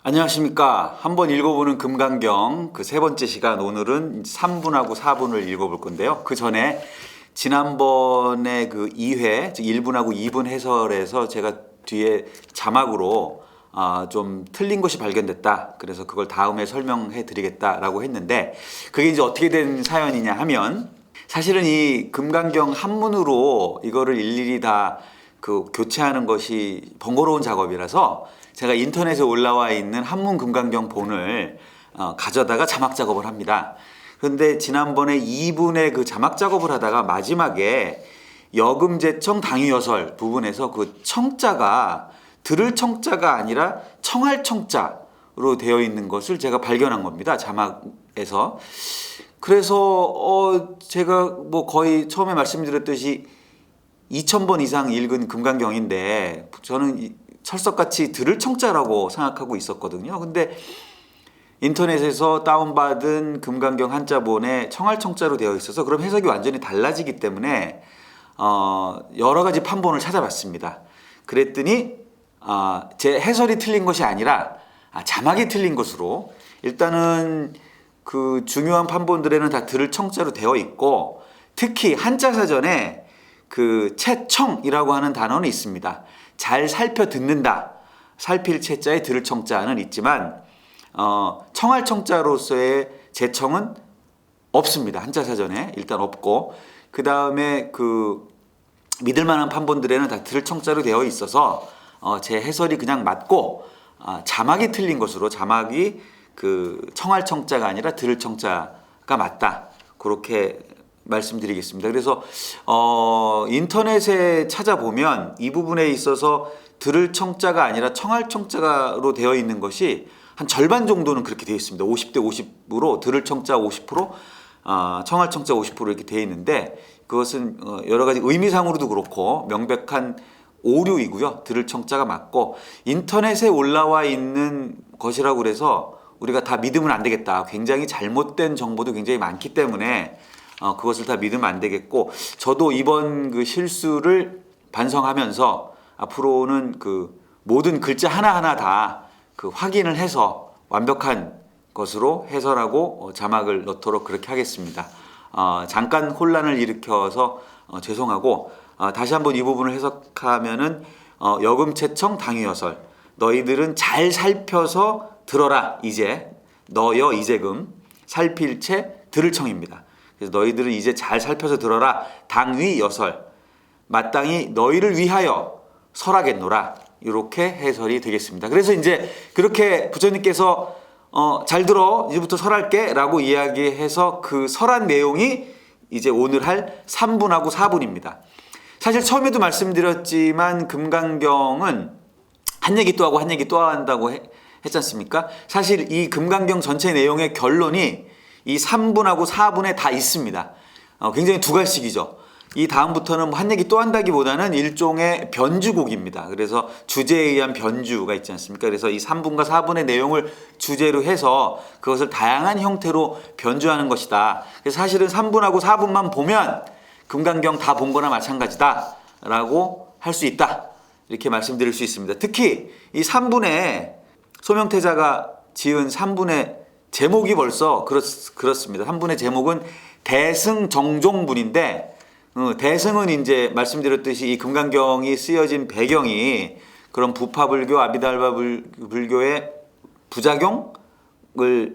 안녕하십니까. 한번 읽어보는 금강경 그 세 번째 시간, 오늘은 3분하고 4분을 읽어볼 건데요. 그 전에 지난번에 그 2회, 즉 1분하고 2분 해설에서 제가 뒤에 자막으로 좀 틀린 것이 발견됐다. 그래서 그걸 다음에 설명해 드리겠다라고 했는데, 그게 이제 어떻게 된 사연이냐 하면, 사실은 이 금강경 한문으로 이거를 일일이 다 그 교체하는 것이 번거로운 작업이라서 제가 인터넷에 올라와 있는 한문 금강경 본을 가져다가 자막 작업을 합니다. 그런데 지난번에 2분의 그 자막 작업을 하다가 마지막에 여금제청 당위여설 부분에서 그 청자가 들을 청자가 아니라 청할 청자로 되어 있는 것을 제가 발견한 겁니다. 자막에서. 그래서 제가 뭐 거의 처음에 말씀드렸듯이 2000번 이상 읽은 금강경인데 저는 철석같이 들을 청자라고 생각하고 있었거든요. 근데 인터넷에서 다운받은 금강경 한자본에 청할 청자로 되어 있어서 그럼 해석이 완전히 달라지기 때문에 여러 가지 판본을 찾아봤습니다. 그랬더니 제 해설이 틀린 것이 아니라 자막이 틀린 것으로, 일단은 그 중요한 판본들에는 다 들을 청자로 되어 있고, 특히 한자 사전에 그 채청이라고 하는 단어는 있습니다. 잘 살펴 듣는다. 살필 채자에 들을 청자는 있지만 청할 청자로서의 제청은 없습니다. 한자 사전에 일단 없고, 그 다음에 그 믿을 만한 판본들에는 다 들을 청자로 되어 있어서 제 해설이 그냥 맞고, 자막이 틀린 것으로, 자막이 그 청할 청자가 아니라 들을 청자가 맞다. 그렇게 말씀드리겠습니다. 그래서 인터넷에 찾아보면 이 부분에 있어서 들을 청자가 아니라 청할 청자로 되어 있는 것이 한 절반 정도는 그렇게 되어 있습니다. 50대 50으로 들을 청자 50%, 청할 청자 50% 이렇게 되어 있는데, 그것은 여러 가지 의미상으로도 그렇고 명백한 오류이고요. 들을 청자가 맞고, 인터넷에 올라와 있는 것이라고 그래서 우리가 다 믿으면 안 되겠다. 굉장히 잘못된 정보도 굉장히 많기 때문에 그것을 다 믿으면 안 되겠고, 저도 이번 그 실수를 반성하면서 앞으로는 그 모든 글자 하나하나 다 그 확인을 해서 완벽한 것으로 해설하고 자막을 넣도록 그렇게 하겠습니다. 잠깐 혼란을 일으켜서 죄송하고, 다시 한번 이 부분을 해석하면은 여금채청 당위여설, 너희들은 잘 살펴서 들어라. 이제 너여 이제금 살필채 들을 청입니다. 그래서 너희들은 이제 잘 살펴서 들어라. 당위여설, 마땅히 너희를 위하여 설하겠노라. 이렇게 해설이 되겠습니다. 그래서 이제 그렇게 부처님께서 잘 들어, 이제부터 설할게 라고 이야기해서 그 설한 내용이 이제 오늘 할 3분하고 4분입니다. 사실 처음에도 말씀드렸지만 금강경은 한 얘기 또 하고 한 얘기 또 한다고 했지 않습니까? 사실 이 금강경 전체 내용의 결론이 이 3분하고 4분에 다 있습니다. 굉장히 두갈씩이죠. 이 다음부터는 한 얘기 또 한다기보다는 일종의 변주곡입니다. 그래서 주제에 의한 변주가 있지 않습니까? 그래서 이 3분과 4분의 내용을 주제로 해서 그것을 다양한 형태로 변주하는 것이다. 그래서 사실은 3분하고 4분만 보면 금강경 다 본 거나 마찬가지다 라고 할 수 있다. 이렇게 말씀드릴 수 있습니다. 특히 이 3분에 소명태자가 지은 3분의 제목이 벌써 그렇습니다. 3분의 제목은 대승정종분인데, 대승은 이제 말씀드렸듯이 이 금강경이 쓰여진 배경이 그런 부파불교, 아비달바 불교의 부작용을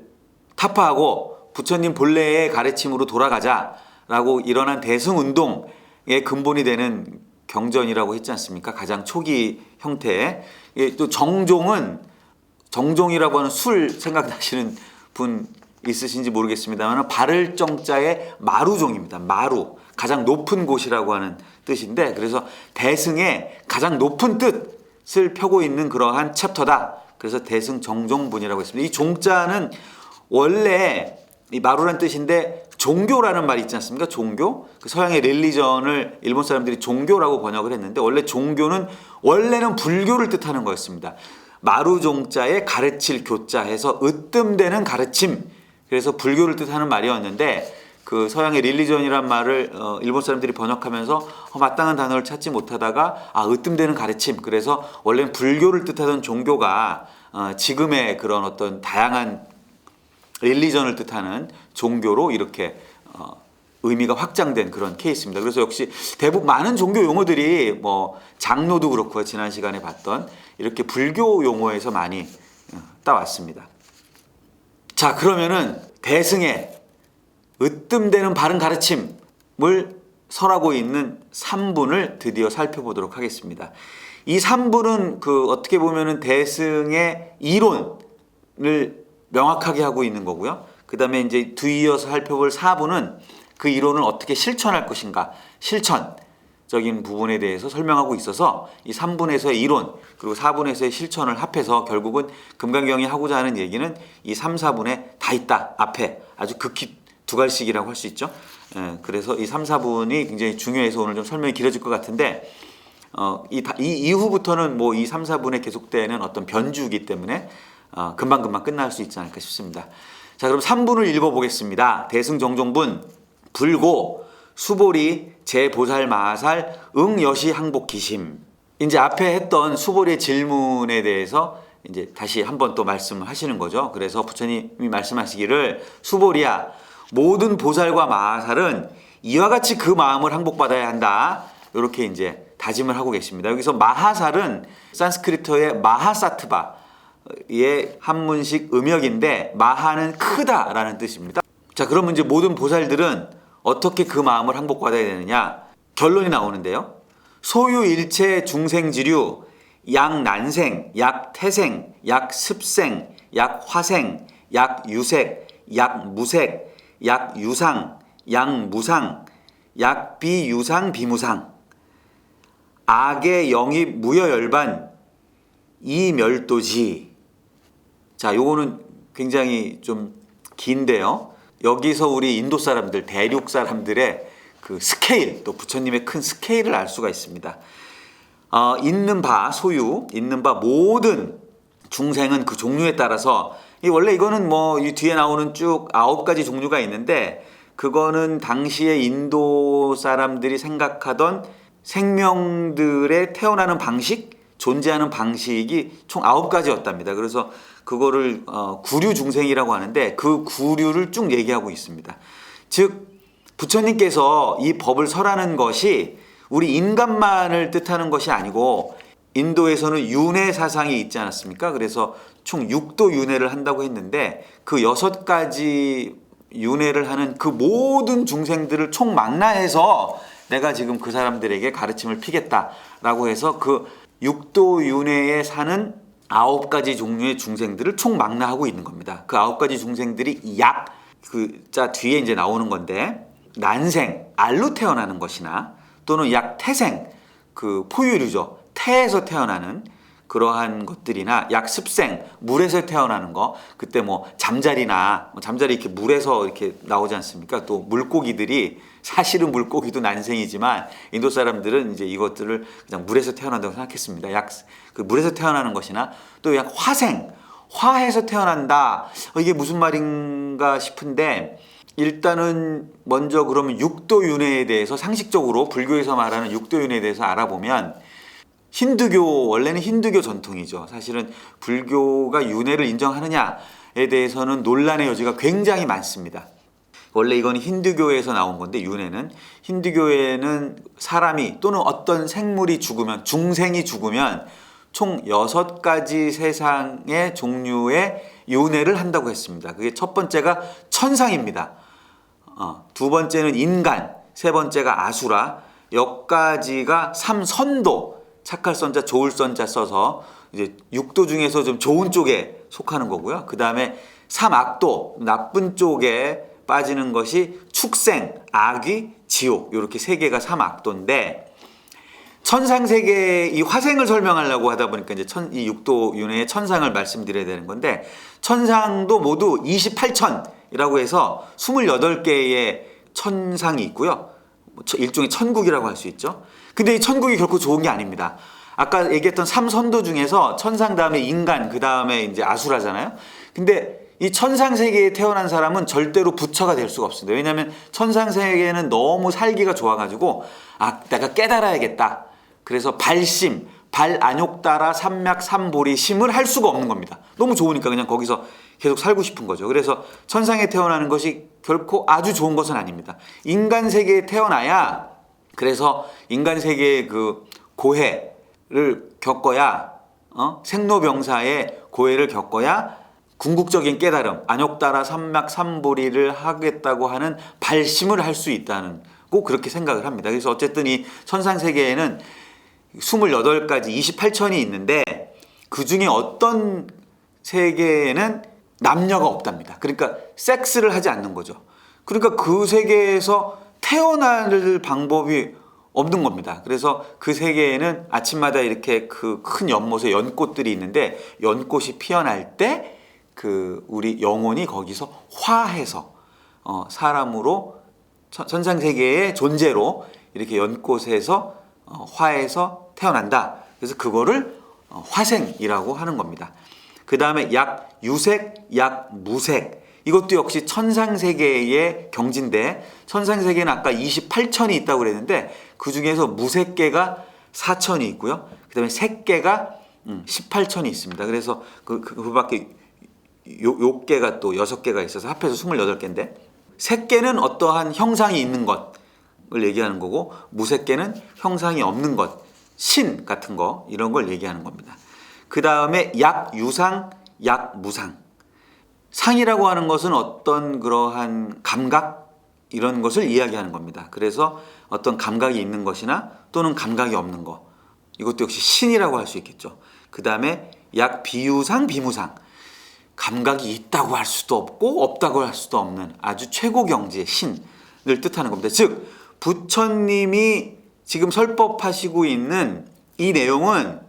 타파하고 부처님 본래의 가르침으로 돌아가자라고 일어난 대승운동의 근본이 되는 경전이라고 했지 않습니까? 가장 초기 형태의. 또 정종이라고 하는 술 생각나시는 분 있으신지 모르겠습니다만, 바를 정자의 마루종입니다. 마루, 가장 높은 곳이라고 하는 뜻인데, 그래서 대승의 가장 높은 뜻을 펴고 있는 그러한 챕터다. 그래서 대승정종분이라고 했습니다. 이 종자는 원래 이 마루란 뜻인데 종교라는 말이 있지 않습니까? 종교, 그 서양의 릴리전을 일본 사람들이 종교라고 번역을 했는데, 원래 종교는 원래는 불교를 뜻하는 거였습니다. 마루종자에 가르칠 교자 해서 으뜸되는 가르침, 그래서 불교를 뜻하는 말이었는데, 그 서양의 릴리전이란 말을 일본 사람들이 번역하면서 마땅한 단어를 찾지 못하다가 으뜸되는 가르침, 그래서 원래는 불교를 뜻하던 종교가 지금의 그런 어떤 다양한 릴리전을 뜻하는 종교로 이렇게 의미가 확장된 그런 케이스입니다. 그래서 역시 대부분 많은 종교 용어들이 뭐 장로도 그렇고요. 지난 시간에 봤던 이렇게 불교 용어에서 많이 따왔습니다. 자, 그러면은 대승의 으뜸되는 바른 가르침을 설하고 있는 3분을 드디어 살펴보도록 하겠습니다. 이 3분은 어떻게 보면은 대승의 이론을 명확하게 하고 있는 거고요. 그 다음에 이제 뒤이어서 살펴볼 4분은 그 이론을 어떻게 실천할 것인가, 실천적인 부분에 대해서 설명하고 있어서 이 3분에서의 이론 그리고 4분에서의 실천을 합해서 결국은 금강경이 하고자 하는 얘기는 이 3, 4분에 다 있다. 앞에 아주 극히 두 갈씩이라고 할 수 있죠. 그래서 이 3, 4분이 굉장히 중요해서 오늘 좀 설명이 길어질 것 같은데 이 이후부터는 뭐 이 3, 4분에 계속되는 어떤 변주이기 때문에 금방금방 끝날 수 있지 않을까 싶습니다. 자, 그럼 3분을 읽어보겠습니다. 대승정종분 불고 수보리 제보살 마하살 응여시 항복기심. 이제 앞에 했던 수보리의 질문에 대해서 이제 다시 한번 또 말씀을 하시는 거죠. 그래서 부처님이 말씀하시기를 수보리야, 모든 보살과 마하살은 이와 같이 그 마음을 항복받아야 한다. 이렇게 이제 다짐을 하고 계십니다. 여기서 마하살은 산스크리트어의 마하사트바의 한문식 음역인데 마하는 크다라는 뜻입니다. 자, 그러면 이제 모든 보살들은 어떻게 그 마음을 항복받아야 되느냐? 결론이 나오는데요. 소유일체 중생지류 약난생, 약태생, 약습생, 약화생, 약유색, 약무색, 약유상, 약무상, 약비유상, 비무상 악의 영입 무여열반 이멸도지. 자, 요거는 굉장히 좀 긴데요. 여기서 우리 인도 사람들, 대륙 사람들의 그 스케일, 또 부처님의 큰 스케일을 알 수가 있습니다. 있는 바 소유, 있는 바 모든 중생은 그 종류에 따라서 원래 이거는 뭐 이 뒤에 나오는 쭉 9가지 종류가 있는데 그거는 당시에 인도 사람들이 생각하던 생명들의 태어나는 방식, 존재하는 방식이 총 9가지였답니다. 그래서 그거를 구류 중생이라고 하는데 그 구류를 쭉 얘기하고 있습니다. 즉 부처님께서 이 법을 설하는 것이 우리 인간만을 뜻하는 것이 아니고 인도에서는 윤회 사상이 있지 않았습니까? 그래서 총 6도 윤회를 한다고 했는데 그 6가지 윤회를 하는 그 모든 중생들을 총망라해서 내가 지금 그 사람들에게 가르침을 피겠다라고 해서 그 6도 윤회에 사는 9가지 종류의 중생들을 총망라하고 있는 겁니다. 그 9가지 중생들이 자 뒤에 이제 나오는 건데 난생, 알로 태어나는 것이나 또는 태생, 그 포유류죠. 태에서 태어나는 그러한 것들이나 습생, 물에서 태어나는 거. 그때 뭐 잠자리 이렇게 물에서 이렇게 나오지 않습니까? 또 물고기들이 사실은 물고기도 난생이지만 인도 사람들은 이제 이것들을 그냥 물에서 태어난다고 생각했습니다. 그 물에서 태어나는 것이나 또 화생, 화해서 태어난다. 이게 무슨 말인가 싶은데 일단은 먼저 그러면 6도 윤회에 대해서 상식적으로 불교에서 말하는 6도 윤회에 대해서 알아보면 원래는 힌두교 전통이죠. 사실은 불교가 윤회를 인정하느냐에 대해서는 논란의 여지가 굉장히 많습니다. 원래 이건 힌두교에서 나온 건데 윤회는 힌두교에는 사람이 또는 어떤 생물이 죽으면 중생이 죽으면 총 6가지 세상의 종류의 윤회를 한다고 했습니다. 그게 첫 번째가 천상입니다. 두 번째는 인간, 세 번째가 아수라, 여기까지가 삼선도, 착할 선자, 좋을 선자 써서 이제 6도 중에서 좀 좋은 쪽에 속하는 거고요. 그 다음에 삼악도, 나쁜 쪽에 빠지는 것이 축생, 악귀, 지옥, 이렇게 3개가 삼악도인데 천상세계 이 화생을 설명하려고 하다 보니까 이제 이 6도 윤회의 천상을 말씀드려야 되는 건데 천상도 모두 28천이라고 해서 28개의 천상이 있고요. 일종의 천국이라고 할 수 있죠. 근데 이 천국이 결코 좋은 게 아닙니다. 아까 얘기했던 삼선도 중에서 천상 다음에 인간, 그 다음에 이제 아수라잖아요. 근데 이 천상 세계에 태어난 사람은 절대로 부처가 될 수가 없습니다. 왜냐하면 천상 세계는 너무 살기가 좋아가지고 내가 깨달아야겠다. 그래서 발심, 발안욕 따라 삼맥 삼보리 심을 할 수가 없는 겁니다. 너무 좋으니까 그냥 거기서 계속 살고 싶은 거죠. 그래서 천상에 태어나는 것이 결코 아주 좋은 것은 아닙니다. 인간 세계에 태어나야, 그래서 인간 세계의 그 고해를 겪어야, 생로병사의 고해를 겪어야 궁극적인 깨달음, 안욕 따라 삼맥 삼보리를 하겠다고 하는 발심을 할 수 있다는, 꼭 그렇게 생각을 합니다. 그래서 어쨌든 이 천상 세계에는 28가지 28천이 있는데, 그 중에 어떤 세계에는 남녀가 없답니다. 그러니까 섹스를 하지 않는 거죠. 그러니까 그 세계에서 태어날 방법이 없는 겁니다. 그래서 그 세계에는 아침마다 이렇게 그 큰 연못에 연꽃들이 있는데, 연꽃이 피어날 때 그 우리 영혼이 거기서 화해서 사람으로 천상 세계의 존재로 이렇게 연꽃에서 화해서 태어난다. 그래서 그거를 화생이라고 하는 겁니다. 그 다음에 약 유색, 약 무색. 이것도 역시 천상세계의 경지인데, 천상세계는 아까 28천이 있다고 그랬는데 그 중에서 무색계가 4천이 있고요. 그 다음에 색계가 18천이 있습니다. 그래서 그 밖에 욕계가 또 6개가 있어서 합해서 28개인데, 색계는 어떠한 형상이 있는 것을 얘기하는 거고, 무색계는 형상이 없는 것, 신 같은 거, 이런 걸 얘기하는 겁니다. 그 다음에 약 유상, 약 무상. 상이라고 하는 것은 어떤 그러한 감각, 이런 것을 이야기하는 겁니다. 그래서 어떤 감각이 있는 것이나 또는 감각이 없는 것, 이것도 역시 신이라고 할 수 있겠죠. 그 다음에 약 비유상, 비무상. 감각이 있다고 할 수도 없고 없다고 할 수도 없는 아주 최고 경지의 신을 뜻하는 겁니다. 즉 부처님이 지금 설법하시고 있는 이 내용은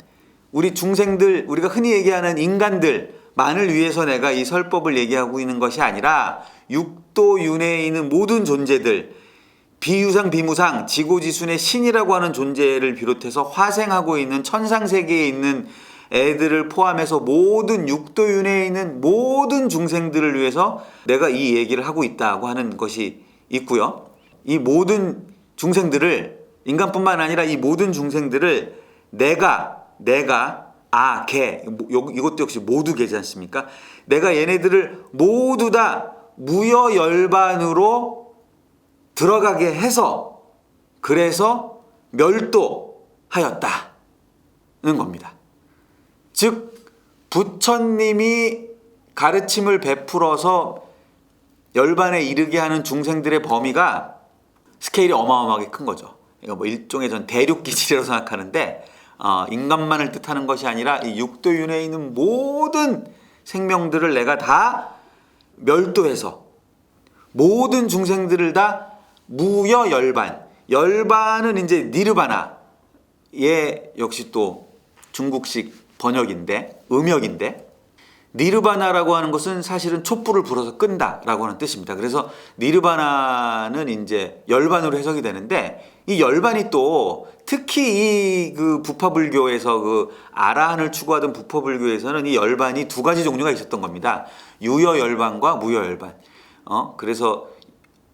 우리 중생들, 우리가 흔히 얘기하는 인간들만을 위해서 내가 이 설법을 얘기하고 있는 것이 아니라 육도윤회에 있는 모든 존재들, 비유상 비무상 지고지순의 신이라고 하는 존재를 비롯해서 화생하고 있는 천상세계에 있는 애들을 포함해서 모든 육도윤회에 있는 모든 중생들을 위해서 내가 이 얘기를 하고 있다고 하는 것이 있고요. 이 모든 중생들을, 인간뿐만 아니라 이 모든 중생들을 내가 걔, 이것도 역시 모두 걔지 않습니까? 내가 얘네들을 모두 다 무여열반으로 들어가게 해서, 그래서 멸도하였다는 겁니다. 즉 부처님이 가르침을 베풀어서 열반에 이르게 하는 중생들의 범위가 스케일이 어마어마하게 큰 거죠. 이거 뭐 일종의 전 대륙기질이라고 생각하는데, 인간만을 뜻하는 것이 아니라 이 육도윤회에 있는 모든 생명들을 내가 다 멸도해서 모든 중생들을 다 무여열반, 열반은 이제 니르바나의 역시 또 중국식 번역인데, 음역인데, 니르바나라고 하는 것은 사실은 촛불을 불어서 끈다라고 하는 뜻입니다. 그래서 니르바나는 이제 열반으로 해석이 되는데, 이 열반이 또 특히 이 그 부파불교에서 그 아라한을 추구하던 부파불교에서는 이 열반이 2가지 종류가 있었던 겁니다. 유여열반과 무여열반. 그래서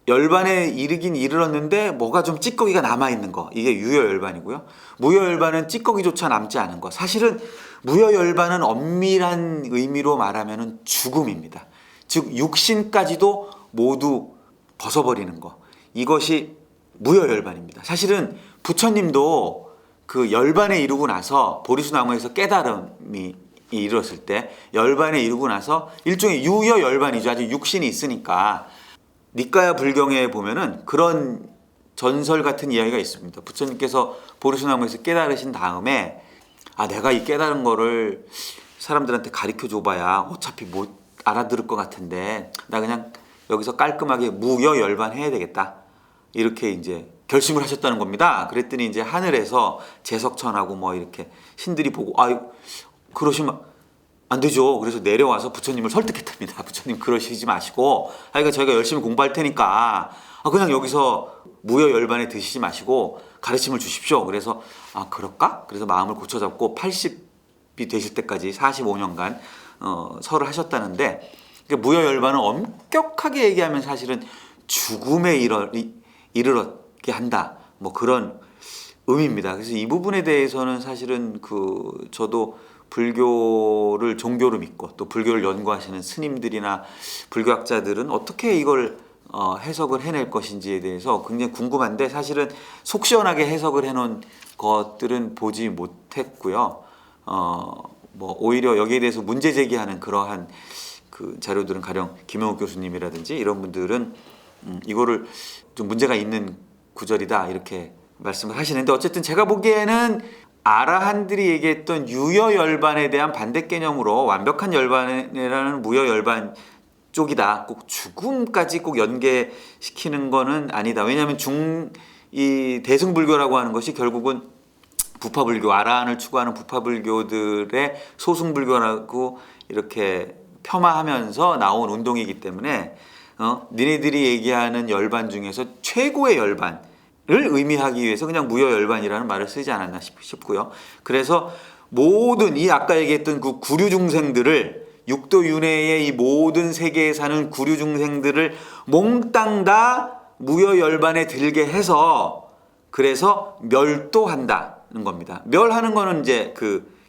열반에 이르긴 이르렀는데 뭐가 좀 찌꺼기가 남아있는 거, 이게 유여열반이고요. 무여열반은 찌꺼기조차 남지 않은 거. 사실은 무여열반은 엄밀한 의미로 말하면 죽음입니다. 즉 육신까지도 모두 벗어버리는 거, 이것이 무여열반입니다. 사실은 부처님도 그 열반에 이르고 나서, 보리수나무에서 깨달음이 이르렀을 때 열반에 이르고 나서 일종의 유여열반이죠. 아직 육신이 있으니까. 니까야 불경에 보면은 그런 전설 같은 이야기가 있습니다. 부처님께서 보리수나무에서 깨달으신 다음에, 내가 이 깨달은 거를 사람들한테 가르쳐 줘봐야 어차피 못 알아들을 것 같은데 나 그냥 여기서 깔끔하게 무여열반 해야 되겠다, 이렇게 이제 결심을 하셨다는 겁니다. 그랬더니 이제 하늘에서 제석천하고 뭐 이렇게 신들이 보고, 그러시면 안 되죠. 그래서 내려와서 부처님을 설득했답니다. 부처님 그러시지 마시고, 그러니까 저희가 열심히 공부할 테니까 그냥 여기서 무여열반에 드시지 마시고 가르침을 주십시오. 그래서 그럴까? 그래서 마음을 고쳐잡고 80이 되실 때까지 45년간 설을 하셨다는데, 그러니까 무여열반은 엄격하게 얘기하면 사실은 죽음에 이르게 한다, 뭐 그런 의미입니다. 그래서 이 부분에 대해서는 사실은 저도 불교를 종교로 믿고 또 불교를 연구하시는 스님들이나 불교학자들은 어떻게 이걸 해석을 해낼 것인지에 대해서 굉장히 궁금한데, 사실은 속 시원하게 해석을 해놓은 것들은 보지 못했고요. 뭐 오히려 여기에 대해서 문제 제기하는 그러한 자료들은 가령 김영욱 교수님이라든지 이런 분들은 이거를 좀 문제가 있는 구절이다 이렇게 말씀을 하시는데, 어쨌든 제가 보기에는 아라한들이 얘기했던 유여열반에 대한 반대 개념으로 완벽한 열반이라는 무여열반 쪽이다, 꼭 죽음까지 꼭 연계시키는 거는 아니다. 왜냐하면 이 대승불교라고 하는 것이 결국은 부파불교, 아라한을 추구하는 부파불교들의 소승불교라고 이렇게 폄하하면서 나온 운동이기 때문에 니네들이 얘기하는 열반 중에서 최고의 열반을 의미하기 위해서 그냥 무여열반이라는 말을 쓰지 않았나 싶고요. 그래서 모든 이 아까 얘기했던 그 구류중생들을, 육도윤회의 이 모든 세계에 사는 구류중생들을 몽땅 다 무여열반에 들게 해서 그래서 멸도한다는 겁니다. 멸하는 거는 이제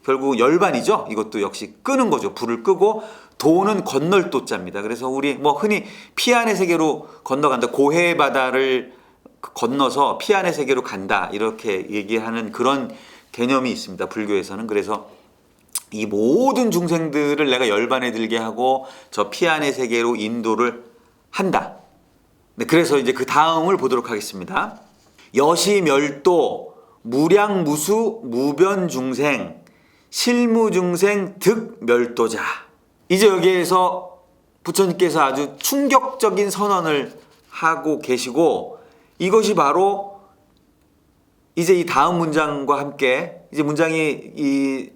결국 열반이죠. 이것도 역시 끄는 거죠. 불을 끄고, 도는 건널 도자입니다. 그래서 우리 뭐 흔히 피안의 세계로 건너간다, 고해의 바다를 건너서 피안의 세계로 간다 이렇게 얘기하는 그런 개념이 있습니다. 불교에서는. 그래서 이 모든 중생들을 내가 열반에 들게 하고 저 피안의 세계로 인도를 한다. 네, 그래서 이제 그 다음을 보도록 하겠습니다. 여시멸도 무량무수 무변중생 실무중생 득멸도자. 이제 여기에서 부처님께서 아주 충격적인 선언을 하고 계시고, 이것이 바로 이제 이 다음 문장과 함께 이제 문장이 이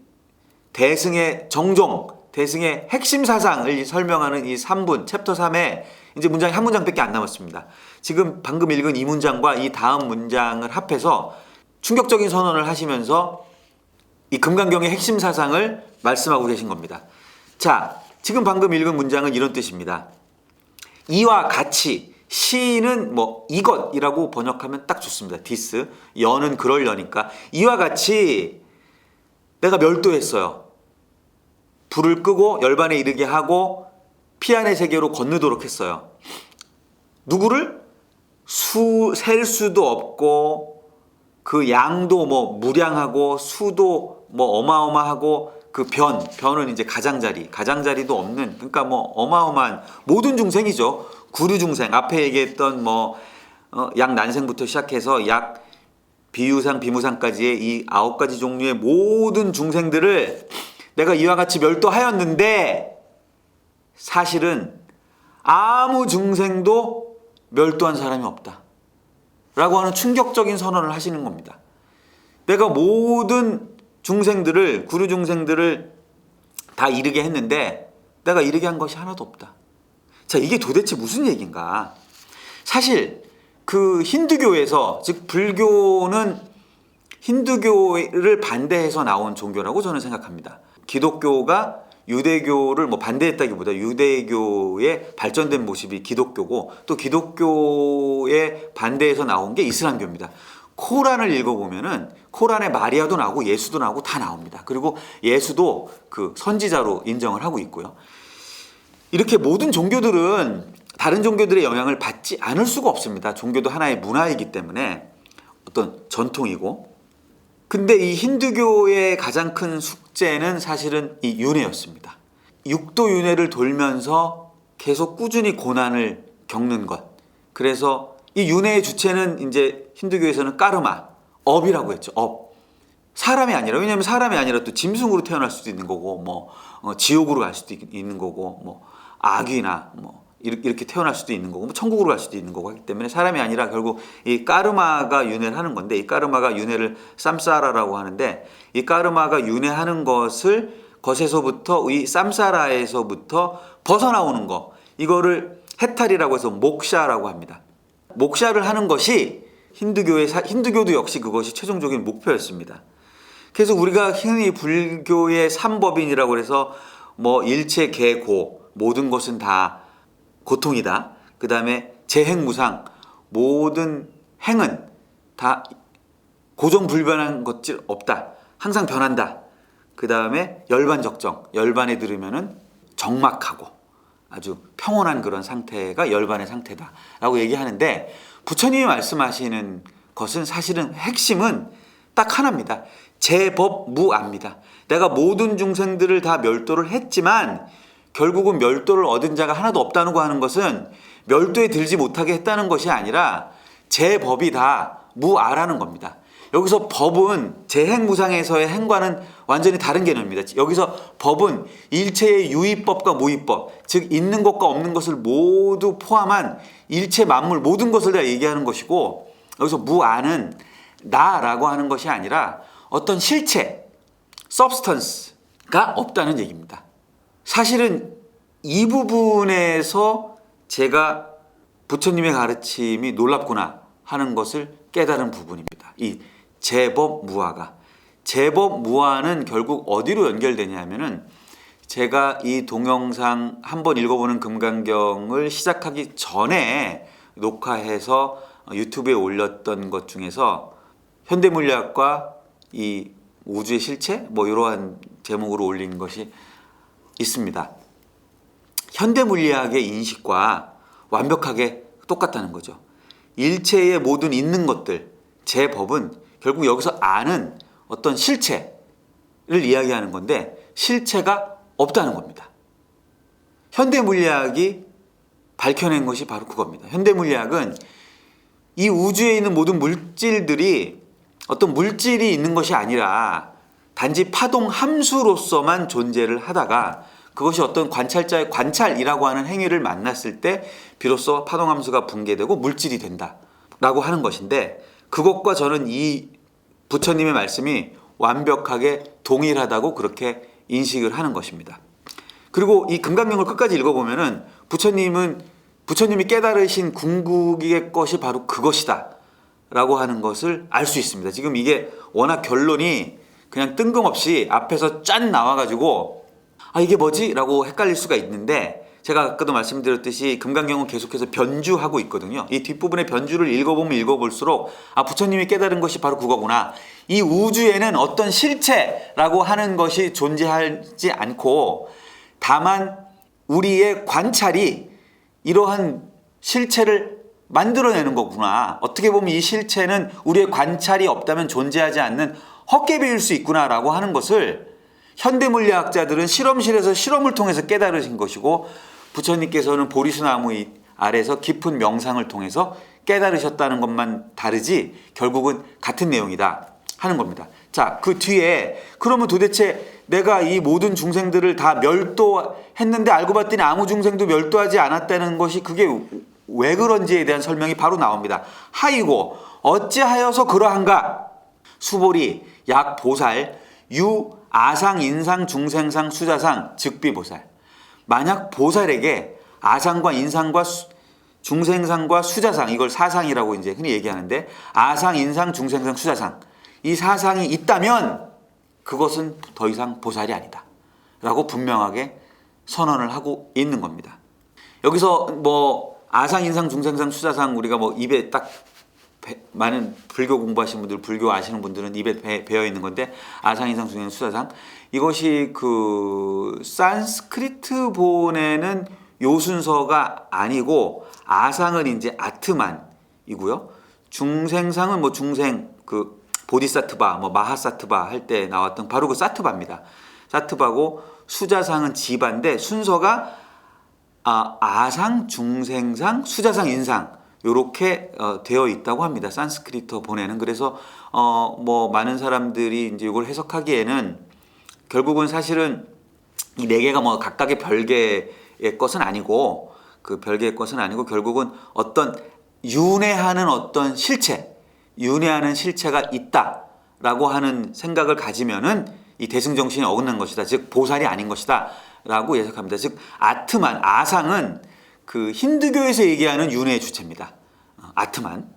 대승의 정종, 대승의 핵심 사상을 설명하는 이 3분, 챕터 3에 이제 문장이 한 문장밖에 안 남았습니다. 지금 방금 읽은 이 문장과 이 다음 문장을 합해서 충격적인 선언을 하시면서 이 금강경의 핵심 사상을 말씀하고 계신 겁니다. 자, 지금 방금 읽은 문장은 이런 뜻입니다. 이와 같이, 시는 뭐 이것이라고 번역하면 딱 좋습니다. 디스, 여는 그럴 여니까 이와 같이 내가 멸도했어요. 불을 끄고 열반에 이르게 하고 피안의 세계로 건너도록 했어요. 누구를? 셀 수도 없고 그 양도 뭐 무량하고 수도 뭐 어마어마하고 그 변은 이제 가장자리도 없는, 그러니까 뭐 어마어마한 모든 중생이죠. 구류중생, 앞에 얘기했던 뭐 약 난생부터 시작해서 약 비유상 비무상까지의 이 9가지 종류의 모든 중생들을 내가 이와 같이 멸도하였는데 사실은 아무 중생도 멸도한 사람이 없다 라고 하는 충격적인 선언을 하시는 겁니다. 내가 모든 중생들을, 구류중생들을 다 이르게 했는데 내가 이르게 한 것이 하나도 없다. 자, 이게 도대체 무슨 얘기인가? 사실 그 힌두교에서, 즉 불교는 힌두교를 반대해서 나온 종교라고 저는 생각합니다. 기독교가 유대교를 뭐 반대했다기보다 유대교의 발전된 모습이 기독교고, 또 기독교에 반대해서 나온 게 이슬람교입니다. 코란을 읽어보면은 코란에 마리아도 나오고 예수도 나오고 다 나옵니다. 그리고 예수도 그 선지자로 인정을 하고 있고요. 이렇게 모든 종교들은 다른 종교들의 영향을 받지 않을 수가 없습니다. 종교도 하나의 문화이기 때문에 어떤 전통이고. 근데 이 힌두교의 가장 큰 숙제는 사실은 이 윤회였습니다. 육도 윤회를 돌면서 계속 꾸준히 고난을 겪는 것. 그래서 이 윤회의 주체는 이제 힌두교에서는 까르마, 업이라고 했죠. 업. 사람이 아니라, 왜냐하면 사람이 아니라 또 짐승으로 태어날 수도 있는 거고, 뭐 지옥으로 갈 수도 있는 거고, 뭐 악귀나 뭐 이렇게 태어날 수도 있는 거고, 뭐 천국으로 갈 수도 있는 거고 하기 때문에 사람이 아니라 결국 이 까르마가 윤회를 하는 건데, 이 까르마가 윤회를 쌈사라라고 하는데, 이 까르마가 윤회하는 것에서부터 이 쌈사라에서부터 벗어나오는 거, 이거를 해탈이라고 해서 목샤라고 합니다. 목샤를 하는 것이 힌두교도 역시 그것이 최종적인 목표였습니다. 그래서 우리가 흔히 불교의 삼법인이라고 해서 뭐 일체 계고, 모든 것은 다 고통이다. 그 다음에 재행무상, 모든 행은 다 고정불변한 것질 없다. 항상 변한다. 그 다음에 열반적정. 열반에 들으면은 적막하고 아주 평온한 그런 상태가 열반의 상태다라고 얘기하는데, 부처님이 말씀하시는 것은 사실은 핵심은 딱 하나입니다. 제법무아입니다. 내가 모든 중생들을 다 멸도를 했지만 결국은 멸도를 얻은 자가 하나도 없다고 하는 것은 멸도에 들지 못하게 했다는 것이 아니라 제법이 다 무아라는 겁니다. 여기서 법은 제행무상에서의 행과는 완전히 다른 개념입니다. 여기서 법은 일체의 유의법과 무의법, 즉 있는 것과 없는 것을 모두 포함한 일체 만물 모든 것을 다 얘기하는 것이고, 여기서 무아는 나라고 하는 것이 아니라 어떤 실체, substance가 없다는 얘기입니다. 사실은 이 부분에서 제가 부처님의 가르침이 놀랍구나 하는 것을 깨달은 부분입니다. 이 제법무아가. 제법무아는 결국 어디로 연결되냐면은, 제가 이 동영상 한번 읽어보는 금강경을 시작하기 전에 녹화해서 유튜브에 올렸던 것 중에서 현대물리학과 이 우주의 실체 뭐 이러한 제목으로 올린 것이 있습니다. 현대물리학의 인식과 완벽하게 똑같다는 거죠. 일체의 모든 있는 것들, 제법은 결국 여기서 아는 어떤 실체를 이야기하는 건데 실체가 없다는 겁니다. 현대물리학이 밝혀낸 것이 바로 그겁니다. 현대물리학은 이 우주에 있는 모든 물질들이 어떤 물질이 있는 것이 아니라 단지 파동 함수로서만 존재를 하다가 그것이 어떤 관찰자의 관찰이라고 하는 행위를 만났을 때 비로소 파동 함수가 붕괴되고 물질이 된다라고 하는 것인데, 그것과 저는 이 부처님의 말씀이 완벽하게 동일하다고 그렇게 인식을 하는 것입니다. 그리고 이 금강경을 끝까지 읽어보면은 부처님이 깨달으신 궁극의 것이 바로 그것이다 라고 하는 것을 알 수 있습니다. 지금 이게 워낙 결론이 그냥 뜬금없이 앞에서 짠 나와가지고 이게 뭐지? 라고 헷갈릴 수가 있는데, 제가 아까도 말씀드렸듯이 금강경은 계속해서 변주하고 있거든요. 이 뒷부분의 변주를 읽어보면 읽어볼수록 부처님이 깨달은 것이 바로 그거구나. 이 우주에는 어떤 실체라고 하는 것이 존재하지 않고 다만 우리의 관찰이 이러한 실체를 만들어내는 거구나. 어떻게 보면 이 실체는 우리의 관찰이 없다면 존재하지 않는 헛개비일 수 있구나라고 하는 것을 현대물리학자들은 실험실에서 실험을 통해서 깨달으신 것이고, 부처님께서는 보리수나무 아래서 깊은 명상을 통해서 깨달으셨다는 것만 다르지 결국은 같은 내용이다 하는 겁니다. 자, 그 뒤에 그러면 도대체 내가 이 모든 중생들을 다 멸도했는데 알고 봤더니 아무 중생도 멸도하지 않았다는 것이 그게 왜 그런지에 대한 설명이 바로 나옵니다. 하이고 어찌하여서 그러한가? 수보리 약 보살 유 아상 인상 중생상 수자상 즉비보살. 만약 보살에게 아상과 인상과 중생상과 수자상, 이걸 사상이라고 이제 흔히 얘기하는데, 아상, 인상, 중생상, 수자상, 이 사상이 있다면 그것은 더 이상 보살이 아니다 라고 분명하게 선언을 하고 있는 겁니다. 여기서 뭐 아상, 인상, 중생상, 수자상 우리가 뭐 입에 딱 많은 불교 공부하시는 분들, 불교 아시는 분들은 입에 배어 있는 건데, 아상, 인상, 중생, 수자상, 이것이 그 산스크리트 본에는 요 순서가 아니고, 아상은 이제 아트만이고요, 중생상은 뭐 중생 그 보디사트바, 뭐 마하사트바 할 때 나왔던 바로 그 사트바입니다. 사트바고, 수자상은 지바인데 순서가 아상, 중생상, 수자상, 인상 요렇게 되어 있다고 합니다. 산스크리트 본에는. 그래서 뭐 많은 사람들이 이제 이걸 해석하기에는 결국은 사실은 이 네 개가 뭐 각각의 별개의 것은 아니고, 그 별개의 것은 아니고 결국은 어떤 윤회하는 어떤 실체, 윤회하는 실체가 있다라고 하는 생각을 가지면은 이 대승정신이 어긋난 것이다. 즉 보살이 아닌 것이다 라고 예석합니다. 즉 아트만, 아상은 그 힌두교에서 얘기하는 윤회의 주체입니다. 아트만.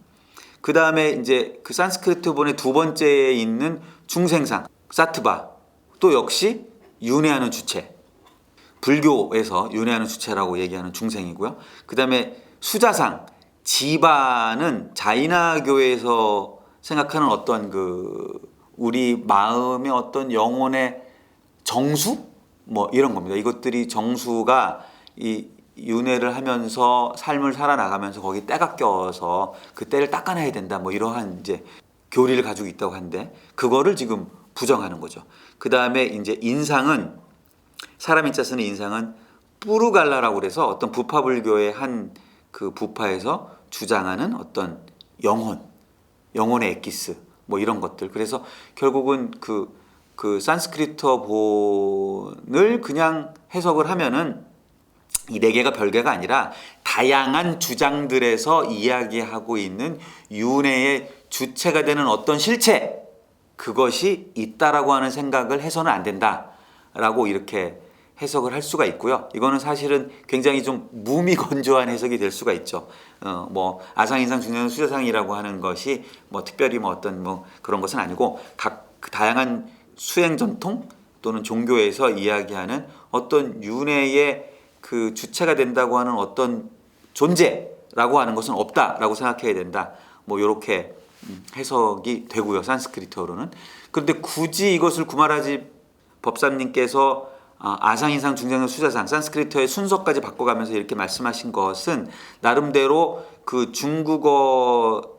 그 다음에 이제 그 산스크리트 본의 두 번째에 있는 중생상, 사트바, 또 역시 윤회하는 주체. 불교에서 윤회하는 주체라고 얘기하는 중생이고요. 그 다음에 수자상, 지바는 자이나교에서 생각하는 어떤 우리 마음의 어떤 영혼의 정수? 뭐 이런 겁니다. 이것들이 정수가 이 윤회를 하면서 삶을 살아나가면서 거기 때가 껴서 그 때를 닦아내야 된다. 뭐 이러한 이제 교리를 가지고 있다고 하는데 그거를 지금 부정하는 거죠. 그 다음에 이제 인상은 사람 인자 쓰는 인상은 뿌르갈라라고 그래서 어떤 부파불교의 한 그 부파에서 주장하는 어떤 영혼의 엑기스 뭐 이런 것들. 그래서 결국은 그 산스크리트어 본을 그냥 해석을 하면은 이 네 개가 별개가 아니라 다양한 주장들에서 이야기하고 있는 윤회의 주체가 되는 어떤 실체, 그것이 있다라고 하는 생각을 해서는 안 된다라고 이렇게 해석을 할 수가 있고요. 이거는 사실은 굉장히 좀 무미건조한 해석이 될 수가 있죠. 뭐 아상인상 중생 수자상이라고 하는 것이 뭐 특별히 뭐 어떤 뭐 그런 것은 아니고 각 다양한 수행 전통 또는 종교에서 이야기하는 어떤 윤회의 그 주체가 된다고 하는 어떤 존재라고 하는 것은 없다라고 생각해야 된다. 뭐 이렇게 해석이 되고요. 산스크리트어로는. 그런데 굳이 이것을 구마라지 법사님께서 아상인상 중생상 수자상 산스크리트어의 순서까지 바꿔가면서 이렇게 말씀하신 것은 나름대로 그 중국어에서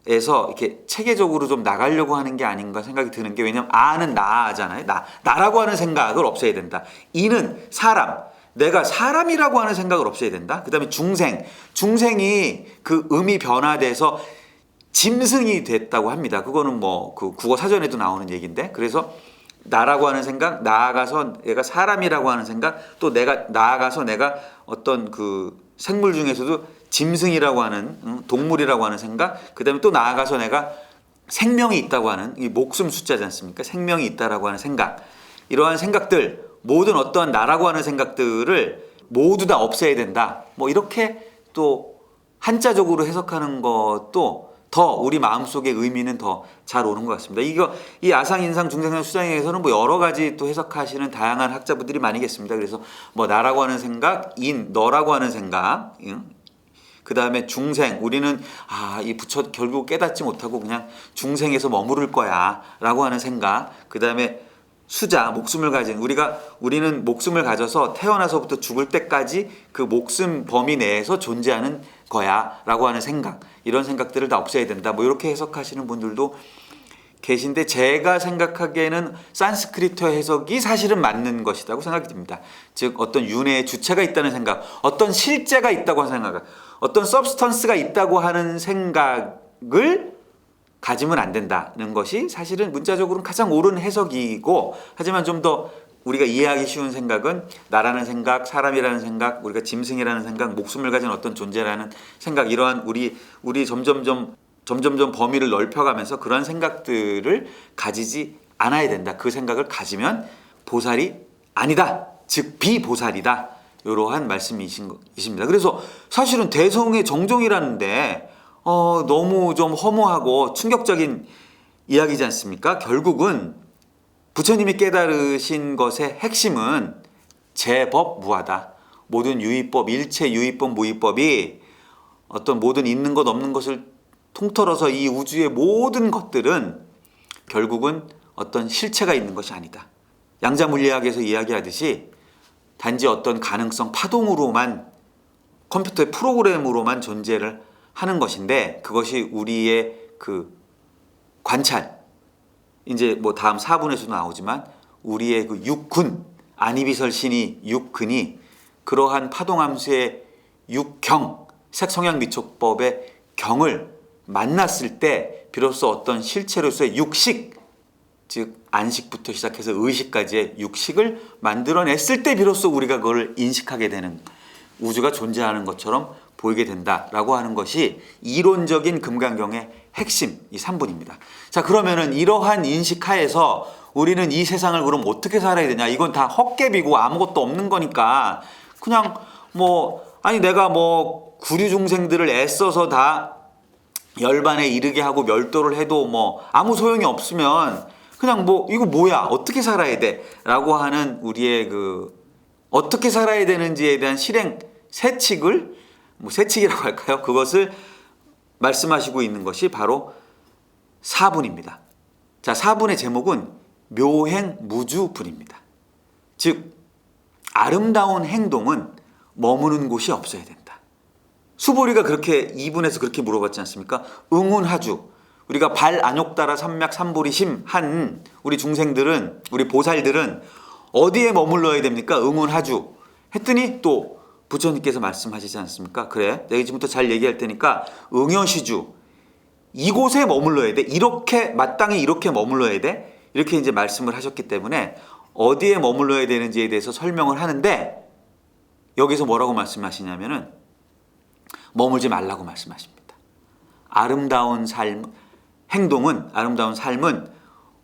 이렇게 체계적으로 좀 나가려고 하는 게 아닌가 생각이 드는 게, 왜냐하면 아는 나잖아요. 나라고 하는 생각을 없애야 된다. 이는 사람, 내가 사람이라고 하는 생각을 없애야 된다. 그 다음에 중생이 그 음이 변화돼서 짐승이 됐다고 합니다. 그거는 뭐 그 국어 사전에도 나오는 얘기인데, 그래서 나라고 하는 생각, 나아가서 내가 사람이라고 하는 생각, 또 내가 나아가서 내가 어떤 그 생물 중에서도 짐승이라고 하는 동물이라고 하는 생각, 그 다음에 또 나아가서 내가 생명이 있다고 하는 이 목숨 숫자지 않습니까? 생명이 있다라고 하는 생각, 이러한 생각들, 모든 어떠한 나라고 하는 생각들을 모두 다 없애야 된다. 뭐 이렇게 또 한자적으로 해석하는 것도 더 우리 마음속의 의미는 더 잘 오는 것 같습니다. 이 아상인상 중생상 수장에서는 뭐 여러 가지 또 해석하시는 다양한 학자분들이 많이겠습니다. 그래서 뭐 나라고 하는 생각, 너라고 하는 생각, 그 다음에 중생, 우리는 이 부처 결국 깨닫지 못하고 그냥 중생에서 머무를 거야 라고 하는 생각, 그 다음에 수자, 목숨을 가진, 우리는 목숨을 가져서 태어나서부터 죽을 때까지 그 목숨 범위 내에서 존재하는 거야 라고 하는 생각, 이런 생각들을 다 없애야 된다. 뭐 이렇게 해석하시는 분들도 계신데, 제가 생각하기에는 산스크리트어 해석이 사실은 맞는 것이라고 생각이 듭니다. 즉 어떤 윤회의 주체가 있다는 생각, 어떤 실제가 있다고 하는 생각, 어떤 서브스턴스가 있다고 하는 생각을 가지면 안 된다는 것이 사실은 문자적으로는 가장 옳은 해석이고, 하지만 좀 더 우리가 이해하기 쉬운 생각은 나라는 생각, 사람이라는 생각, 우리가 짐승이라는 생각, 목숨을 가진 어떤 존재라는 생각, 이러한 우리 점점점 범위를 넓혀가면서 그런 생각들을 가지지 않아야 된다. 그 생각을 가지면 보살이 아니다. 즉 비보살이다. 이러한 말씀이십니다. 그래서 사실은 대성의 정종이라는데 너무 좀 허무하고 충격적인 이야기지 않습니까? 결국은 부처님이 깨달으신 것의 핵심은 제법 무하다. 모든 유의법, 일체 유의법, 무의법이 어떤 모든 있는 것 없는 것을 통틀어서 이 우주의 모든 것들은 결국은 어떤 실체가 있는 것이 아니다. 양자물리학에서 이야기하듯이 단지 어떤 가능성 파동으로만, 컴퓨터의 프로그램으로만 존재를 하는 것인데, 그것이 우리의 그 관찰, 이제 뭐 다음 4분에서도 나오지만 우리의 그 육군, 안이비설신이 육근이 그러한 파동함수의 육경, 색성향미촉법의 경을 만났을 때 비로소 어떤 실체로서의 육식, 즉 안식부터 시작해서 의식까지의 육식을 만들어냈을 때 비로소 우리가 그걸 인식하게 되는, 우주가 존재하는 것처럼 보이게 된다라고 하는 것이 이론적인 금강경의 핵심, 이 3분입니다. 자, 그러면은 이러한 인식하에서 우리는 이 세상을 그럼 어떻게 살아야 되냐? 이건 다 헛개비고 아무것도 없는 거니까 그냥 내가 구류 중생들을 애써서 다 열반에 이르게 하고 멸도를 해도 아무 소용이 없으면 그냥 이거 뭐야? 어떻게 살아야 돼? 라고 하는 우리의 어떻게 살아야 되는지에 대한 실행 세칙이라고 할까요? 그것을 말씀하시고 있는 것이 바로 4분입니다. 자, 4분의 제목은 묘행무주분입니다. 즉 아름다운 행동은 머무는 곳이 없어야 된다. 수보리가 그렇게 2분에서 그렇게 물어봤지 않습니까? 응운하주. 우리가 발 안욕따라 삼맥 삼보리심 한 우리 중생들은, 우리 보살들은 어디에 머물러야 됩니까? 응운하주. 했더니 또 부처님께서 말씀하시지 않습니까? 그래, 내가 지금부터 잘 얘기할 테니까 응여시주. 이곳에 머물러야 돼. 이렇게 마땅히 이렇게 머물러야 돼. 이렇게 이제 말씀을 하셨기 때문에 어디에 머물러야 되는지에 대해서 설명을 하는데 여기서 뭐라고 말씀하시냐면은 머물지 말라고 말씀하십니다. 아름다운 삶, 행동은, 아름다운 삶은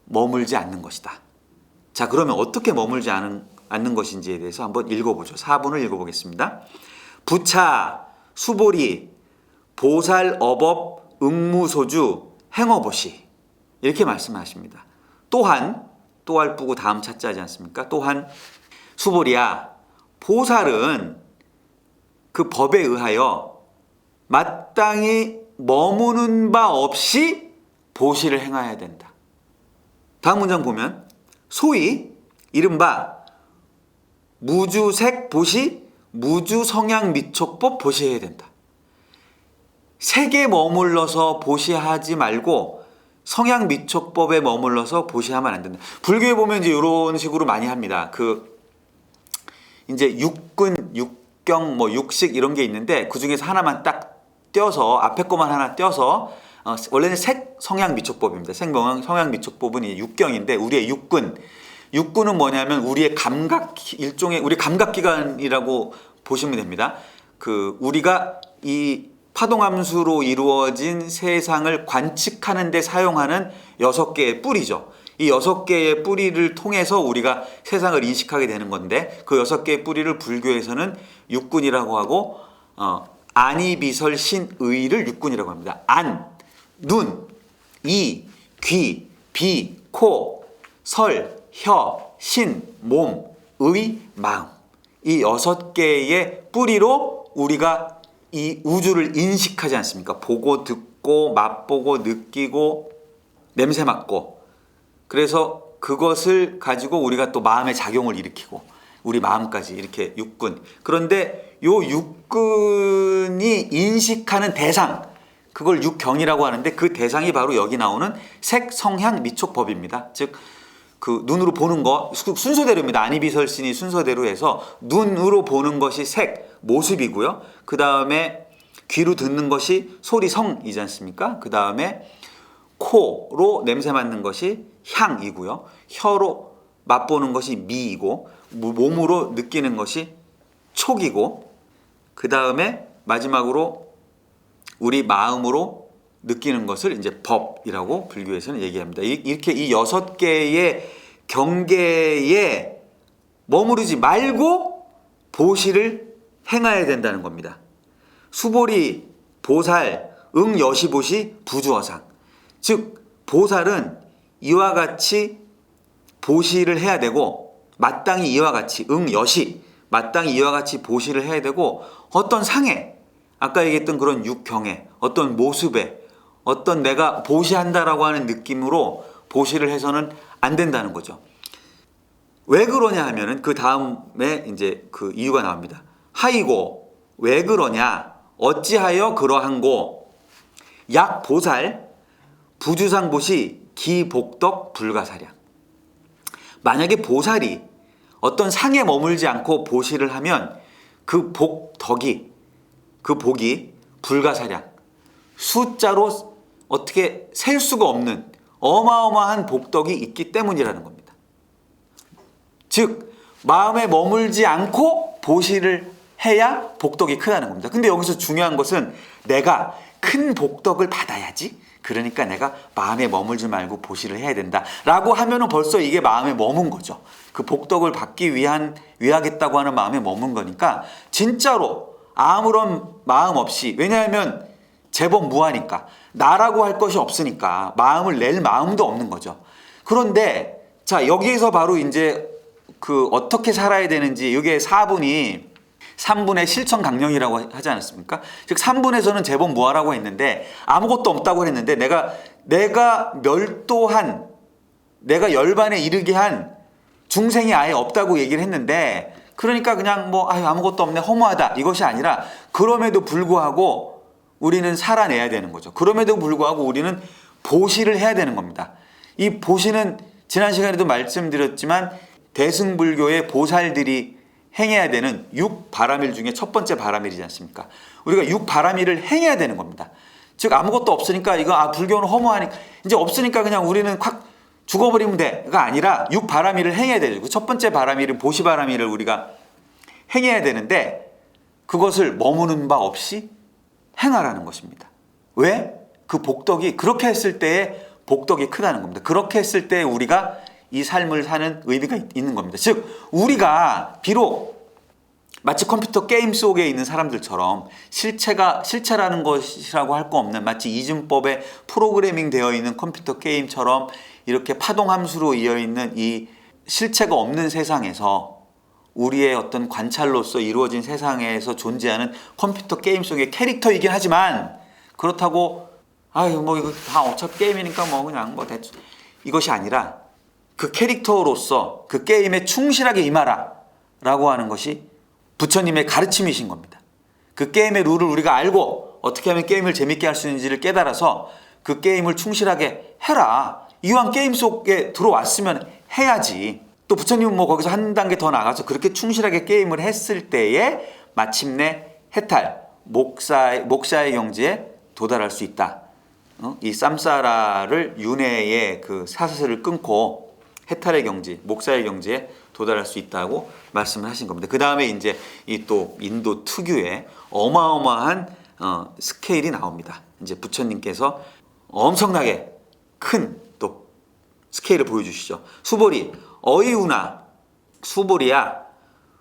머물지 않는 것이다. 자, 그러면 어떻게 머물지 않는 것인지에 대해서 한번 읽어보죠. 4분을 읽어보겠습니다. 부차, 수보리, 보살, 어법, 응무소주, 행어보시. 이렇게 말씀하십니다. 또한, 또할 뿌고 다음 차자지 않습니까? 또한 수보리야, 보살은 그 법에 의하여 마땅히 머무는 바 없이 보시를 행해야 된다. 다음 문장 보면 소위 이른바 무주색 보시, 무주성향 미촉법 보시해야 된다. 색에 머물러서 보시하지 말고 성향 미촉법에 머물러서 보시하면 안 된다. 불교에 보면 이제 이런 식으로 많이 합니다. 이제 육근, 육경, 뭐 육식 이런 게 있는데 그 중에서 하나만 딱 떼어서 앞에 거만 하나 떼어서 원래는 색 성향 미촉법입니다. 색 성향 미촉법은 육경인데 우리의 육근은 뭐냐면 우리의 감각, 일종의 우리 감각기관이라고 보시면 됩니다. 우리가 이 파동함수로 이루어진 세상을 관측하는 데 사용하는 6개의 뿔이죠. 이 6개의 뿌리를 통해서 우리가 세상을 인식하게 되는 건데 그 6개의 뿌리를 불교에서는 육군이라고 하고 안이, 비설, 신, 의를 육군이라고 합니다. 안, 눈, 이, 귀, 비, 코, 설, 혀, 신, 몸, 의, 마음. 이 6개의 뿌리로 우리가 이 우주를 인식하지 않습니까? 보고 듣고 맛보고 느끼고 냄새 맡고 그래서 그것을 가지고 우리가 또 마음의 작용을 일으키고 우리 마음까지 이렇게 육군. 그런데 요 육군이 인식하는 대상 그걸 육경이라고 하는데 그 대상이 바로 여기 나오는 색, 성향, 미촉법입니다. 즉 그 눈으로 보는 거 순서대로입니다. 안이비설신이 순서대로 해서 눈으로 보는 것이 색, 모습이고요. 그 다음에 귀로 듣는 것이 소리, 성이지 않습니까? 그 다음에 코로 냄새 맡는 것이 향이고요. 혀로 맛보는 것이 미이고 몸으로 느끼는 것이 촉이고 그 다음에 마지막으로 우리 마음으로 느끼는 것을 이제 법이라고 불교에서는 얘기합니다. 이렇게 이 6개의 경계에 머무르지 말고 보시를 행해야 된다는 겁니다. 수보리, 보살, 응여시보시, 부주어상. 즉 보살은 이와 같이 보시를 해야 되고 마땅히 이와 같이 응여시, 마땅히 이와 같이 보시를 해야 되고 어떤 상해, 아까 얘기했던 그런 육경에 어떤 모습에 어떤 내가 보시한다라고 하는 느낌으로 보시를 해서는 안 된다는 거죠. 왜 그러냐 하면은 그 다음에 이제 그 이유가 나옵니다. 하이고 왜 그러냐 어찌하여 그러한고 약 보살 부주상 보시 기복덕 불가사량. 만약에 보살이 어떤 상에 머물지 않고 보시를 하면 그 복덕이 그 복이 불가사량 숫자로 어떻게 셀 수가 없는 어마어마한 복덕이 있기 때문이라는 겁니다. 즉 마음에 머물지 않고 보시를 해야 복덕이 크다는 겁니다. 근데 여기서 중요한 것은 내가 큰 복덕을 받아야지. 그러니까 내가 마음에 머물지 말고 보시를 해야 된다 라고 하면은 벌써 이게 마음에 머문 거죠. 그 복덕을 받기 위하겠다고 하는 마음에 머문 거니까 진짜로 아무런 마음 없이, 왜냐하면 제법 무하니까 나라고 할 것이 없으니까 마음을 낼 마음도 없는 거죠. 그런데 자 여기에서 바로 이제 그 어떻게 살아야 되는지, 이게 4분이 3분의 실천 강령이라고 하지 않았습니까? 즉 3분에서는 제법 무하라고 했는데 아무것도 없다고 했는데 내가 내가 멸도한, 내가 열반에 이르게 한 중생이 아예 없다고 얘기를 했는데, 그러니까 그냥 뭐 아무것도 없네, 허무하다, 이것이 아니라 그럼에도 불구하고 우리는 살아내야 되는 거죠. 그럼에도 불구하고 우리는 보시를 해야 되는 겁니다. 이 보시는 지난 시간에도 말씀드렸지만 대승불교의 보살들이 행해야 되는 6바람일 중에 첫 번째 바람일이지 않습니까? 우리가 6바람일을 행해야 되는 겁니다. 즉 아무것도 없으니까 이거 불교는 허무하니까 이제 없으니까 그냥 우리는 확 죽어버리면 돼가 아니라 6바람일을 행해야 되죠. 첫 번째 바람일은 보시바람일을 우리가 행해야 되는데 그것을 머무는 바 없이 행하라는 것입니다. 왜? 그 복덕이 그렇게 했을 때의 복덕이 크다는 겁니다. 그렇게 했을 때 우리가 이 삶을 사는 의미가 있는 겁니다. 즉 우리가 비록 마치 컴퓨터 게임 속에 있는 사람들처럼 실체라는 것이라고 할 거 없는 마치 이준법에 프로그래밍 되어 있는 컴퓨터 게임처럼 이렇게 파동 함수로 이어 있는 이 실체가 없는 세상에서 우리의 어떤 관찰로서 이루어진 세상에서 존재하는 컴퓨터 게임 속의 캐릭터이긴 하지만 그렇다고 뭐 이거 다 어차피 게임이니까 뭐 그냥 뭐 대충 이것이 아니라 그 캐릭터로서 그 게임에 충실하게 임하라 라고 하는 것이 부처님의 가르침이신 겁니다. 그 게임의 룰을 우리가 알고 어떻게 하면 게임을 재밌게 할 수 있는지를 깨달아서 그 게임을 충실하게 해라. 이왕 게임 속에 들어왔으면 해야지. 또 부처님은 뭐 거기서 한 단계 더 나가서 그렇게 충실하게 게임을 했을 때에 마침내 해탈, 목사의 경지에 도달할 수 있다. 이 쌈싸라를 윤회의 그 사슬을 끊고 해탈의 경지, 목사의 경지에 도달할 수 있다고 말씀을 하신 겁니다. 그 다음에 이제 이 또 인도 특유의 어마어마한 스케일이 나옵니다. 이제 부처님께서 엄청나게 큰 또 스케일을 보여주시죠. 수보리, 어이우나, 수보리야,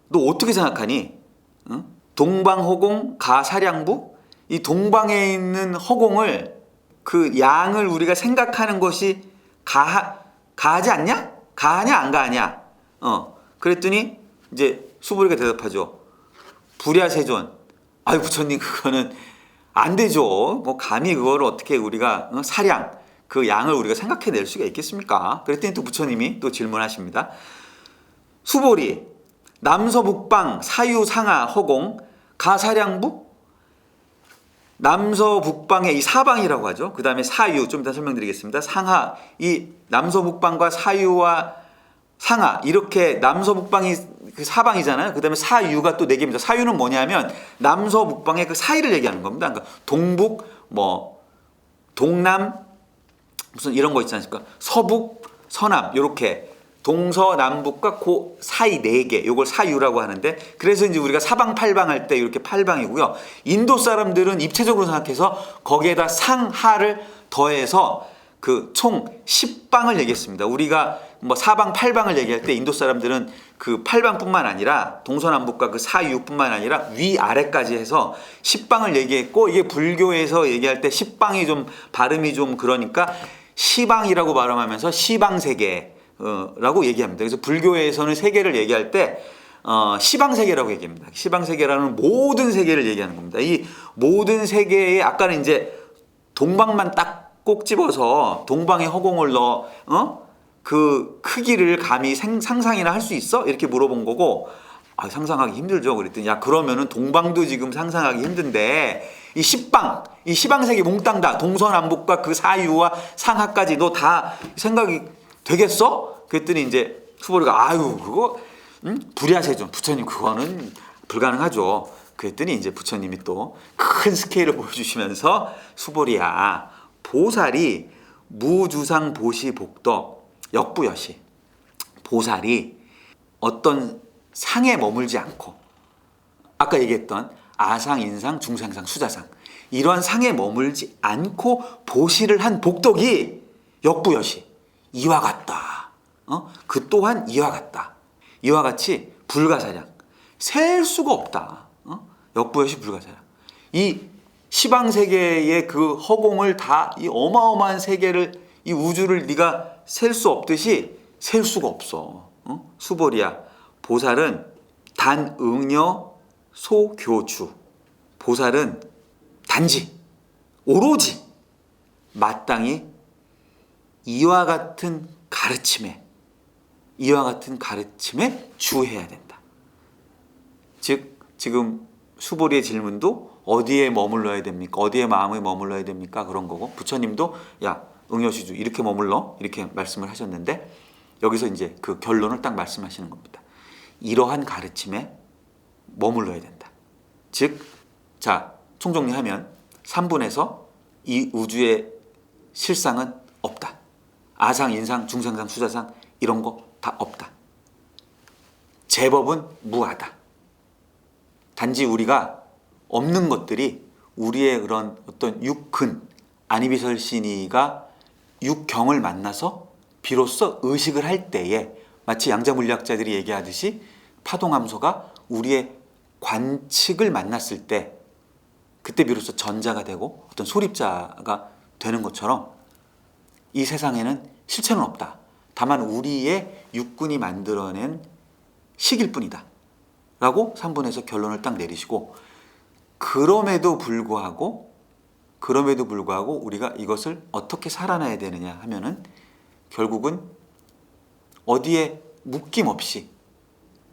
너 어떻게 생각하니? 응? 동방허공 가사량부? 이 동방에 있는 허공을 그 양을 우리가 생각하는 것이 가하지 않냐? 가하냐 안 가하냐? 그랬더니 이제 수보리가 대답하죠. 불야세존. 아유 부처님 그거는 안 되죠. 뭐 감히 그거를 어떻게 우리가 사량 그 양을 우리가 생각해낼 수가 있겠습니까? 그랬더니 또 부처님이 또 질문하십니다. 수보리 남서북방 사유상하 허공 가사량부? 남서북방의 이 사방이라고 하죠. 그 다음에 사유 좀 이따 설명드리겠습니다. 상하 이 남서북방과 사유와 상하 이렇게 남서북방이 그 사방이잖아요. 그 다음에 사유가 또 4개입니다. 사유는 뭐냐면 남서북방의 그 사이를 얘기하는 겁니다. 그러니까 동북 뭐 동남 무슨 이런 거 있지 않습니까? 서북 서남 이렇게 동서남북과 그 사이 4개 요걸 사유라고 하는데 그래서 이제 우리가 사방팔방 할 때 이렇게 팔방이고요. 인도 사람들은 입체적으로 생각해서 거기에다 상하를 더해서 그 총 10방을 얘기했습니다. 우리가 뭐 사방 팔방을 얘기할 때 인도 사람들은 그 팔방뿐만 아니라 동서남북과 그 사유뿐만 아니라 위아래까지 해서 10방을 얘기했고 이게 불교에서 얘기할 때 10방이 좀 발음이 좀 그러니까 시방이라고 발음하면서 시방세계라고 얘기합니다. 그래서 불교에서는 세계를 얘기할 때 시방세계라고 얘기합니다. 시방세계라는 모든 세계를 얘기하는 겁니다. 이 모든 세계에 아까는 이제 동방만 딱 꼭 집어서 동방의 허공을 넣어 그 크기를 감히 상상이나 할 수 있어? 이렇게 물어본 거고 상상하기 힘들죠. 그랬더니 야 그러면은 동방도 지금 상상하기 힘든데 이 시방세계 몽땅 다 동서남북과 그 사유와 상하까지 너 다 생각이 되겠어? 그랬더니 이제 수보리가 그거 불야세존 부처님 그거는 불가능하죠. 그랬더니 이제 부처님이 또 큰 스케일을 보여주시면서 수보리야 보살이 무주상 보시 복덕 역부여시 보살이 어떤 상에 머물지 않고 아까 얘기했던 아상, 인상, 중상상, 수자상 이런 상에 머물지 않고 보시를 한 복덕이 역부여시 이와 같다. 그 또한 이와 같다. 이와 같이 불가사량 셀 수가 없다. 역부여시 불가사량 이 시방세계의 그 허공을 다 이 어마어마한 세계를 이 우주를 네가 셀 수 없듯이 셀 수가 없어. 수보리야 보살은 단응여 소교주 보살은 단지 오로지 마땅히 이와 같은 가르침에 주해야 된다. 즉 지금 수보리의 질문도 어디에 머물러야 됩니까? 어디에 마음을 머물러야 됩니까? 그런 거고, 부처님도 야 응여시주 이렇게 머물러 이렇게 말씀을 하셨는데, 여기서 이제 그 결론을 딱 말씀하시는 겁니다. 이러한 가르침에 머물러야 된다. 즉, 자 총정리하면 3분에서 이 우주의 실상은 없다. 아상, 인상, 중상상, 수자상 이런 거 다 없다. 제법은 무하다. 단지 우리가 없는 것들이 우리의 그런 어떤 육근, 아니비설신이가 육경을 만나서 비로소 의식을 할 때에, 마치 양자물리학자들이 얘기하듯이 파동함소가 우리의 관측을 만났을 때, 그때 비로소 전자가 되고 어떤 소립자가 되는 것처럼 이 세상에는 실체는 없다. 다만 우리의 육근이 만들어낸 식일 뿐이다 라고 3분에서 결론을 딱 내리시고, 그럼에도 불구하고 우리가 이것을 어떻게 살아나야 되느냐 하면은 결국은 어디에 묶임 없이,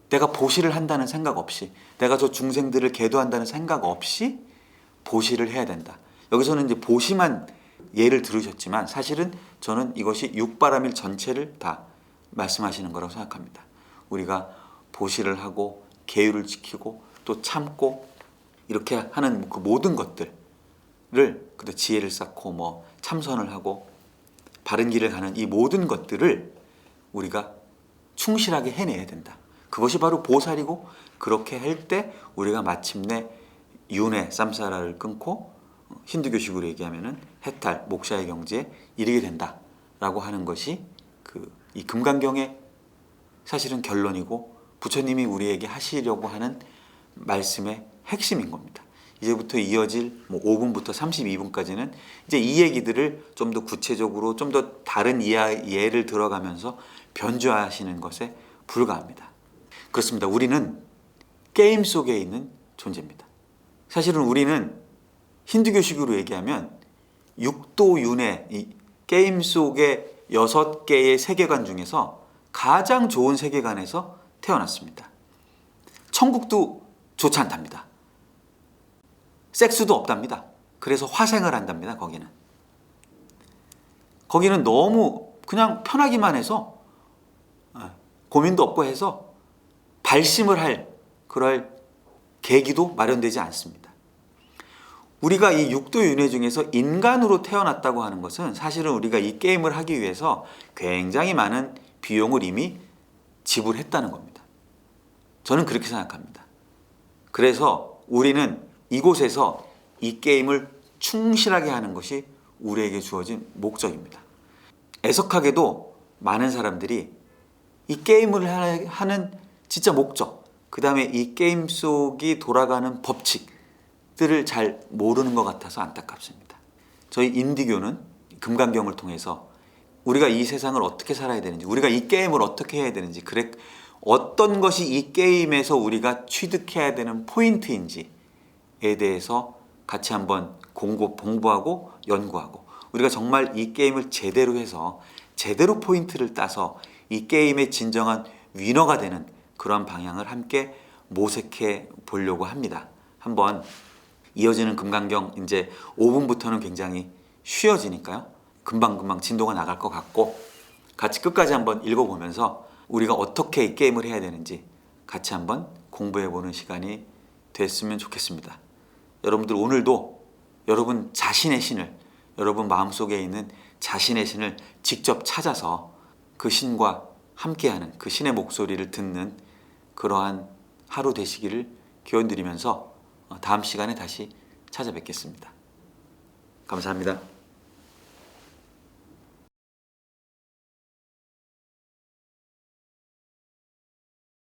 내가 보시를 한다는 생각 없이, 내가 저 중생들을 계도한다는 생각 없이 보시를 해야 된다. 여기서는 이제 보시만 예를 들으셨지만 사실은 저는 이것이 육바라밀 전체를 다 말씀하시는 거라고 생각합니다. 우리가 보시를 하고 계율을 지키고 또 참고 이렇게 하는 그 모든 것들을, 그때 지혜를 쌓고 뭐 참선을 하고 바른 길을 가는 이 모든 것들을 우리가 충실하게 해내야 된다. 그것이 바로 보살이고, 그렇게 할 때 우리가 마침내 윤회, 쌈사라를 끊고 힌두교식으로 얘기하면은 해탈, 목샤의 경지에 이르게 된다라고 하는 것이 이 금강경의 사실은 결론이고, 부처님이 우리에게 하시려고 하는 말씀의 핵심인 겁니다. 이제부터 이어질 5분부터 32분까지는 이제 이 얘기들을 좀 더 구체적으로, 좀 더 다른 예를 들어가면서 변주하시는 것에 불과합니다. 그렇습니다. 우리는 게임 속에 있는 존재입니다. 사실은 우리는 힌두교식으로 얘기하면 육도윤회, 이 게임 속의 6개의 세계관 중에서 가장 좋은 세계관에서 태어났습니다. 천국도 좋지 않답니다. 섹스도 없답니다. 그래서 화생을 한답니다. 거기는 너무 그냥 편하기만 해서, 고민도 없고 해서 발심을 할 그럴 계기도 마련되지 않습니다. 우리가 이 육도윤회 중에서 인간으로 태어났다고 하는 것은 사실은 우리가 이 게임을 하기 위해서 굉장히 많은 비용을 이미 지불했다는 겁니다. 저는 그렇게 생각합니다. 그래서 우리는 이곳에서 이 게임을 충실하게 하는 것이 우리에게 주어진 목적입니다. 애석하게도 많은 사람들이 이 게임을 하는 진짜 목적, 그 다음에 이 게임 속이 돌아가는 법칙들을 잘 모르는 것 같아서 안타깝습니다. 저희 인디교는 금강경을 통해서 우리가 이 세상을 어떻게 살아야 되는지, 우리가 이 게임을 어떻게 해야 되는지, 어떤 것이 이 게임에서 우리가 취득해야 되는 포인트인지에 대해서 같이 한번 공부하고 연구하고, 우리가 정말 이 게임을 제대로 해서 제대로 포인트를 따서 이 게임의 진정한 위너가 되는 그런 방향을 함께 모색해 보려고 합니다. 한번 이어지는 금강경 이제 5분부터는 굉장히 쉬워지니까요. 금방금방 진도가 나갈 것 같고, 같이 끝까지 한번 읽어보면서 우리가 어떻게 이 게임을 해야 되는지 같이 한번 공부해보는 시간이 됐으면 좋겠습니다. 여러분들 오늘도 여러분 자신의 신을, 여러분 마음속에 있는 자신의 신을 직접 찾아서 그 신과 함께하는, 그 신의 목소리를 듣는 그러한 하루 되시기를 기원드리면서 다음 시간에 다시 찾아뵙겠습니다. 감사합니다.